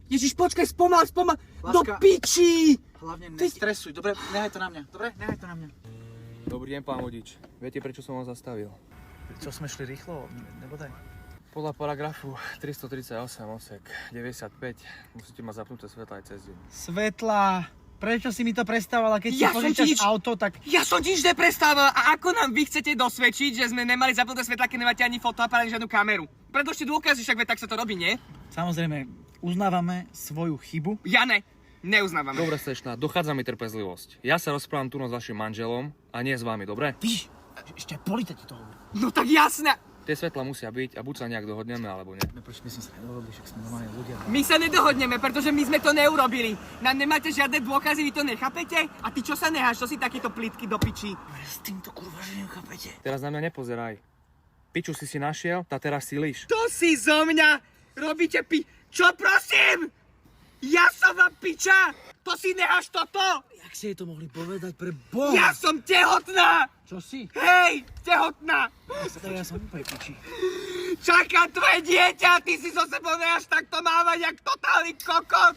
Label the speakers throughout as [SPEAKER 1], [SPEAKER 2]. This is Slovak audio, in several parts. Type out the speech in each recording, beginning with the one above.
[SPEAKER 1] Ježiš, počkaj, spomal. Do
[SPEAKER 2] Láska.
[SPEAKER 1] piči!
[SPEAKER 2] Hlavne nestresuj, dobre? Nehaj to na mňa, dobre? Nehaj to na mňa.
[SPEAKER 3] Dobrý deň, pán vodič. Viete, prečo som vás zastavil?
[SPEAKER 2] Čo sme šli rýchlo? Nebodaj.
[SPEAKER 3] Podľa paragrafu 338 odsek 95 musíte mať zapnuté svetla aj cez deň.
[SPEAKER 2] Svetla. Prečo si mi to prestávala, keď si
[SPEAKER 1] Ja som
[SPEAKER 2] požičaš
[SPEAKER 1] ti nič-
[SPEAKER 2] auto, tak...
[SPEAKER 1] Ja som ti nič neprestával a ako nám vy chcete dosvedčiť, že sme nemali zapnuté svetla, keď nemáte ani fotoaparát, ani žiadnu kameru? Predložte dôkazy, však tak sa to robí, nie?
[SPEAKER 2] Samozrejme, uznávame svoju chybu.
[SPEAKER 1] Ja ne, neuznávame.
[SPEAKER 3] Dobre, slečná, dochádza mi trpezlivosť. Ja sa rozprávam tu s vašim manželom a nie s vami, dobre?
[SPEAKER 2] Víš, ešte polita ti to hovorí.
[SPEAKER 1] No tak jasné.
[SPEAKER 3] Tie svetla musia byť a buď sa nejak dohodneme, alebo nie.
[SPEAKER 2] No počkej, my sme sa nedohodli, však sme normálne ľudia.
[SPEAKER 1] My sa nedohodneme, pretože my sme to neurobili. Nám nemáte žiadne dôkazy, vy to nechápete? A ty čo sa neháš, čo si takýto plitky do piči?
[SPEAKER 2] S týmto kurva, že nechápete.
[SPEAKER 3] Teraz na mňa nepozeraj. Piču si našiel, tá teraz si líš.
[SPEAKER 1] To si zo mňa robíte Čo prosím? Ja som vám piča! To si neháš toto!
[SPEAKER 2] Jak si jej to mohli povedať pre Boha?
[SPEAKER 1] Ja som tehotná!
[SPEAKER 2] Čo si?
[SPEAKER 1] Hej, tehotná!
[SPEAKER 2] Ja som úplne piči.
[SPEAKER 1] Čaká tvoje dieťa, ty si so sebou neháš takto mávať, jak totálny kokot!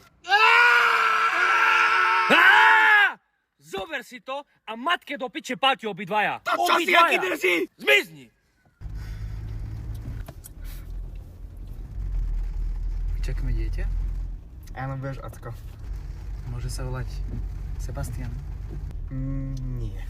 [SPEAKER 3] Zober si to a matke do piče páti obidvaja.
[SPEAKER 1] To čo si aký drží?
[SPEAKER 3] Zmizni!
[SPEAKER 2] Čakáme dieťa?
[SPEAKER 4] Áno, budeš Acko.
[SPEAKER 2] Môže sa volať Sebastian.
[SPEAKER 4] Nie.